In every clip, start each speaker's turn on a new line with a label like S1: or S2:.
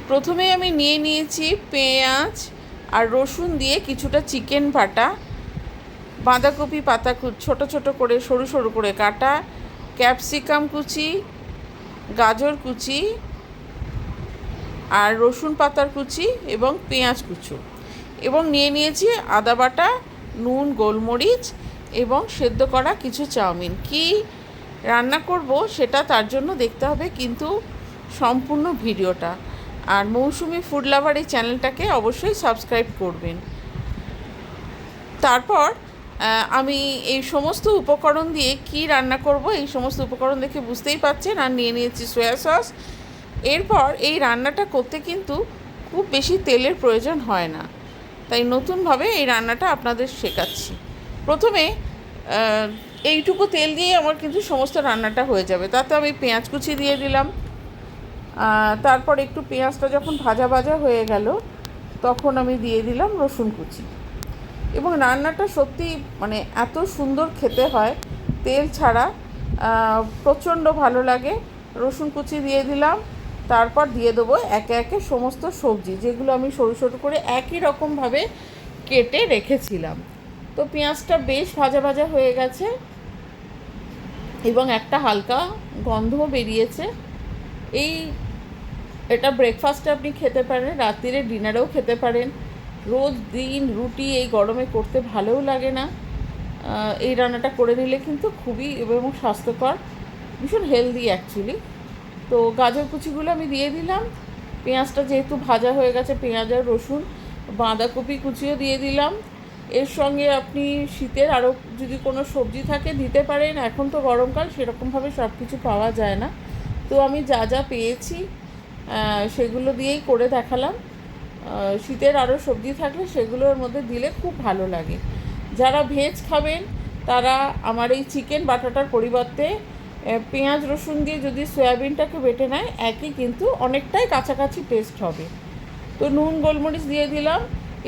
S1: প্রথমেই আমি নিয়ে নিয়েছি পেঁয়াজ আর রসুন দিয়ে কিছুটা চিকেন বাটা, বাঁধাকপি পাতা ছোটো ছোটো করে সরু সরু করে কাটা, ক্যাপসিকাম কুচি, গাজর কুচি আর রসুন পাতার কুচি এবং পেঁয়াজ কুচো, এবং নিয়ে নিয়েছি আদা বাটা, নুন, গোলমরিচ এবং সেদ্ধ করা কিছু চাউমিন। কি রান্না করব সেটা তার জন্য দেখতে হবে কিন্তু সম্পূর্ণ ভিডিওটা। আর মৌসুমি ফুড লাভার এই চ্যানেলটাকে অবশ্যই সাবস্ক্রাইব করবেন। তারপর আমি এই সমস্ত উপকরণ দিয়ে কি রান্না করব, এই সমস্ত উপকরণ দেখে বুঝতেই পারছেন। আর নিয়ে নিয়েছি সয়া সস। এরপর এই রান্নাটা করতে কিন্তু খুব বেশি তেলের প্রয়োজন হয় না, তাই নতুনভাবে এই রান্নাটা আপনাদের শেখাচ্ছি। প্রথমে এইটুকু তেল দিয়ে আমার কিন্তু সমস্ত রান্নাটা হয়ে যাবে। তাতে আমি পেঁয়াজ কুচি দিয়ে দিলাম। তারপর একটু পেঁয়াজটা যখন ভাজা ভাজা হয়ে গেল তখন আমি দিয়ে দিলাম রসুন কুচি। এবং রান্নাটা সত্যি মানে এত সুন্দর খেতে হয় তেল ছাড়া, প্রচণ্ড ভালো লাগে। রসুন কুচি দিয়ে দিলাম। তারপর দিয়ে দেবো একে একে সমস্ত সবজি, যেগুলো আমি সরু সরু করে একই রকমভাবে কেটে রেখেছিলাম। তো পেঁয়াজটা বেশ ভাজা ভাজা হয়ে গেছে এবং একটা হালকা গন্ধও বেরিয়েছে। এটা ব্রেকফাস্টে আপনি খেতে পারেন, রাত্রিরে ডিনারেও খেতে পারেন। রোজ দিন রুটি এই গরমে করতে ভালোও লাগে না। এই রান্নাটা করে নিলে কিন্তু খুবই এবং স্বাস্থ্যকর, ভীষণ হেলদি অ্যাকচুয়ালি। তো গাজর কুচিগুলো আমি দিয়ে দিলাম। পেঁয়াজটা যেহেতু ভাজা হয়ে গেছে, পেঁয়াজ আর রসুন, বাঁধাকপি কুচিও দিয়ে দিলাম। এর সঙ্গে আপনি শীতের আরও যদি কোনো সবজি থাকে দিতে পারেন। এখন তো গরমকাল, সেরকমভাবে সব কিছু পাওয়া যায় না, তো আমি যা যা পেয়েছি সেগুলো দিয়েই করে দেখালাম। শীতের আরও সবজি থাকলে সেগুলোর মধ্যে দিলে খুব ভালো লাগে। যারা ভেজ খাবেন তারা আমার এই চিকেন বাটাটার পরিবর্তে পেঁয়াজ রসুন দিয়ে যদি সয়াবিনটাকে বেটে নেয়, একই কিন্তু অনেকটাই কাছাকাছি টেস্ট হবে। তো নুন গোলমরিচ দিয়ে দিলাম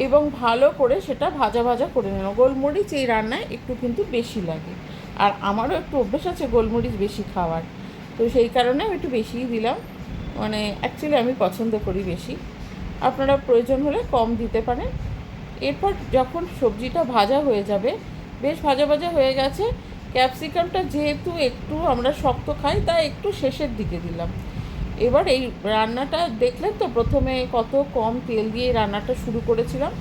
S1: এবং ভালো করে সেটা ভাজা ভাজা করে নিলাম। গোলমরিচ এই রান্নায় একটু কিন্তু বেশি লাগে, আর আমারও একটু অভ্যেস আছে গোলমরিচ বেশি খাওয়ার, তো সেই কারণে আমি একটু বেশিই দিলাম। মানে অ্যাকচুয়ালি আমি পছন্দ করি বেশি, আপনারা প্রয়োজন হলে কম দিতে পারেন। এরপর যখন সবজিটা ভাজা হয়ে যাবে, বেশ ভাজা ভাজা হয়ে গেছে, ক্যাপসিকামটা যেহেতু একটু আমরা শক্ত খাই তাই একটু শেষের দিকে দিলাম। এবার এই রান্নাটা দেখলেন তো প্রথমে কত কম তেল দিয়ে রান্নাটা শুরু করেছিলাম।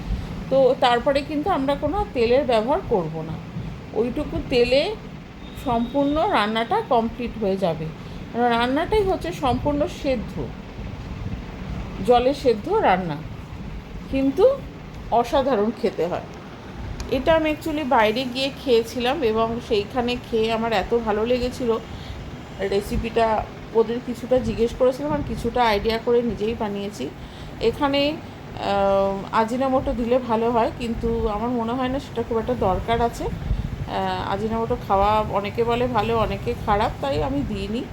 S1: তো তারপরে কিন্তু আমরা কোনো তেলের ব্যবহার করব না, ওইটুকু তেলে সম্পূর্ণ রান্নাটা কমপ্লিট হয়ে যাবে। রান্নাটাই হচ্ছে সম্পূর্ণ সেদ্ধ, জলে সেদ্ধ রান্না, কিন্তু অসাধারণ খেতে হয়। এটা আমি অ্যাকচুয়ালি বাইরে গিয়ে খেয়েছিলাম এবং সেইখানে খেয়ে আমার এত ভালো লেগেছিল, রেসিপিটা ওদের কিছুটা জিজ্ঞেস করেছিলাম আর কিছুটা আইডিয়া করে নিজেই বানিয়েছি। এখানে আজিনামোটো দিলে ভালো হয়, কিন্তু আমার মনে হয় না সেটা খুব একটা দরকার আছে। আজিনামোটো খাওয়া অনেকে বলে ভালো, অনেকে খারাপ, তাই আমি দিইনি।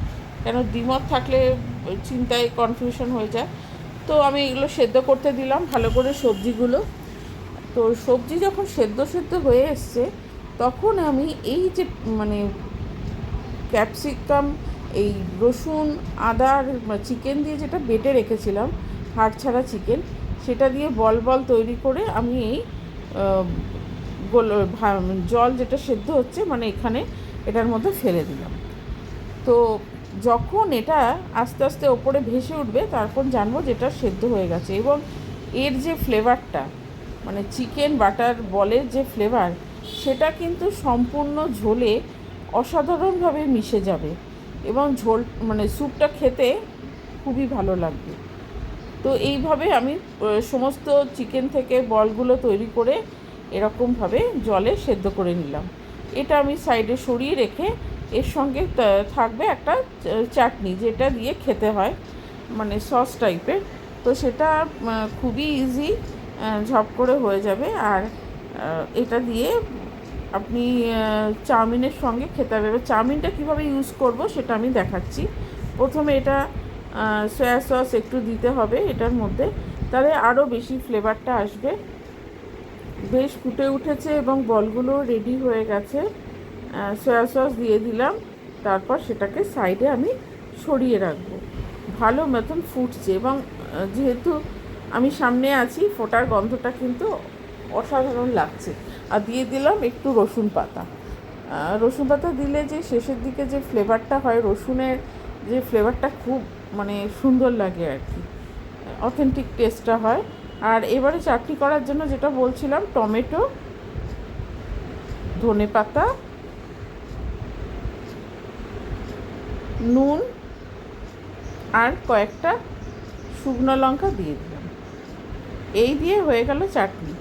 S1: কেন দ্বিমত থাকলে চিন্তায় কনফিউশন হয়ে যায়। তো আমি এগুলো সেদ্ধ করতে দিলাম ভালো করে সবজিগুলো। তো সবজি যখন সেদ্ধ সেদ্ধ হয়ে এসছে তখন আমি এই যে মানে ক্যাপসিকাম, এই রসুন, আদা আর চিকেন দিয়ে যেটা বেটে রেখেছিলাম, হাড় ছাড়া চিকেন, সেটা দিয়ে বল বল তৈরি করে আমি এই জল যেটা সেদ্ধ হচ্ছে মানে এখানে এটার মধ্যে ফেলে দিলাম। তো যখন এটা আস্তে আস্তে ওপরে ভেসে উঠবে তখন জানবো যেটা সেদ্ধ হয়ে গেছে। এবং এর যে ফ্লেভারটা, মানে চিকেন বাটার বলের যে ফ্লেভার, সেটা কিন্তু সম্পূর্ণ ঝোলে অসাধারণভাবে মিশে যাবে এবং ঝোল মানে স্যুপটা খেতে খুবই ভালো লাগবে। তো এইভাবে আমি সমস্ত চিকেন থেকে বলগুলো তৈরি করে এরকমভাবে জলে সেদ্ধ করে নিলাম। এটা আমি সাইডে সরিয়ে রেখে এর সঙ্গে থাকবে একটা চাটনি, যেটা দিয়ে খেতে হয় মানে সস টাইপের। তো সেটা খুবই ইজি, ঝপ করে হয়ে যাবে। আর এটা দিয়ে আপনি চাউমিনের সঙ্গে খেতে হবে। এবার চাউমিনটা কীভাবে ইউজ করব সেটা আমি দেখাচ্ছি। প্রথমে এটা সয়া সস একটু দিতে হবে এটার মধ্যে, তাহলে আরও বেশি ফ্লেভারটা আসবে। বেশ ফুটে উঠেছে এবং বলগুলো রেডি হয়ে গেছে। সয়া সস দিয়ে দিলাম, তারপর সেটাকে সাইডে আমি সরিয়ে রাখবো। ভালো মতন ফুটছে এবং যেহেতু আমি সামনে আছি, ফোটার গন্ধটা কিন্তু অসাধারণ লাগছে। আর দিয়ে দিলাম একটু রসুন পাতা। রসুন পাতা দিলে যে শেষের দিকে যে ফ্লেভারটা হয়, রসুনের যে ফ্লেভারটা খুব মানে সুন্দর লাগে আর কি, অথেন্টিক টেস্টটা হয়। আর এবারে চাটনি করার জন্য যেটা বলছিলাম, টমেটো, ধনেপাতা, নুন আর কয়েকটা শুকনো লঙ্কা দিয়ে দিলাম। এই দিয়ে হয়ে গেল চাটনি,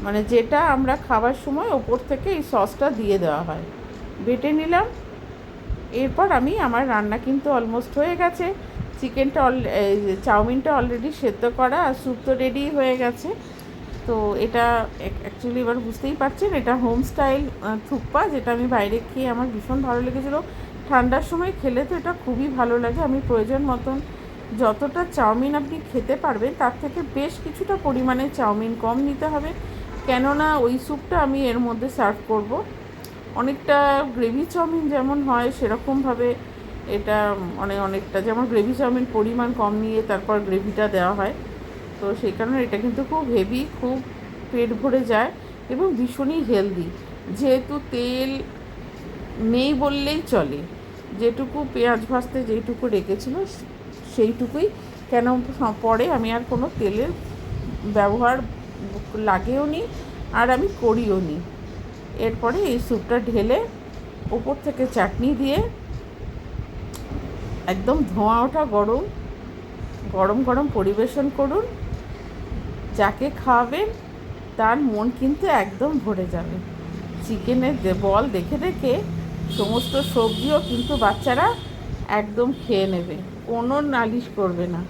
S1: মানে যেটা আমরা খাবার সময় ওপর থেকে এই সসটা দিয়ে দেওয়া হয়। বেটে নিলাম। এরপর আমার রান্না কিন্তু অলমোস্ট হয়ে গেছে। চিকেনটা চাউমিনটা অলরেডি সেদ্ধ করা, আর স্যুপ তো রেডি হয়ে গেছে। তো এটা অ্যাকচুয়ালি এবার বুঝতেই পারছেন, এটা হোম স্টাইল থুকপা, যেটা আমি বাইরে খেয়ে আমার ভীষণ ভালো লেগেছিলো। ঠান্ডার সময় খেলে তো এটা খুবই ভালো লাগে। আমি প্রয়োজন মতন যতটা চাউমিন আপনি খেতে পারবেন তার থেকে বেশ কিছুটা পরিমাণে চাউমিন কম নিতে হবে, কেননা ওই স্যুপটা আমি এর মধ্যে সার্ভ করব। অনেকটা গ্রেভি চাউমিন যেমন হয় সেরকমভাবে এটা অনেকটা যেমন গ্রেভি চাউমিন পরিমাণ কম নিয়ে তারপর গ্রেভিটা দেওয়া হয়। তো সেই কারণে এটা কিন্তু খুব হেভি, খুব পেট ভরে যায় এবং ভীষণই হেলদি। যেহেতু তেল নেই বললেই চলে, যেটুকু পেঁয়াজ ভাজতে যেইটুকু রেখেছিল সেইটুকুই, কেন পরে আমি আর কোনো তেলের ব্যবহার লাগেও নি, আর আমি করিও নি। এরপরে এই স্যুপটা ঢেলে ওপর থেকে চাটনি দিয়ে একদম ধোঁয়া ওঠা গরম গরম গরম পরিবেশন করুন। যাকে খাওয়াবেন তার মন কিন্তু একদম ভরে যাবে। চিকেনের বল দেখে দেখে সমস্ত সবজিও কিন্তু বাচ্চারা একদম খেয়ে নেবে, কোনো নালিশ করবে না।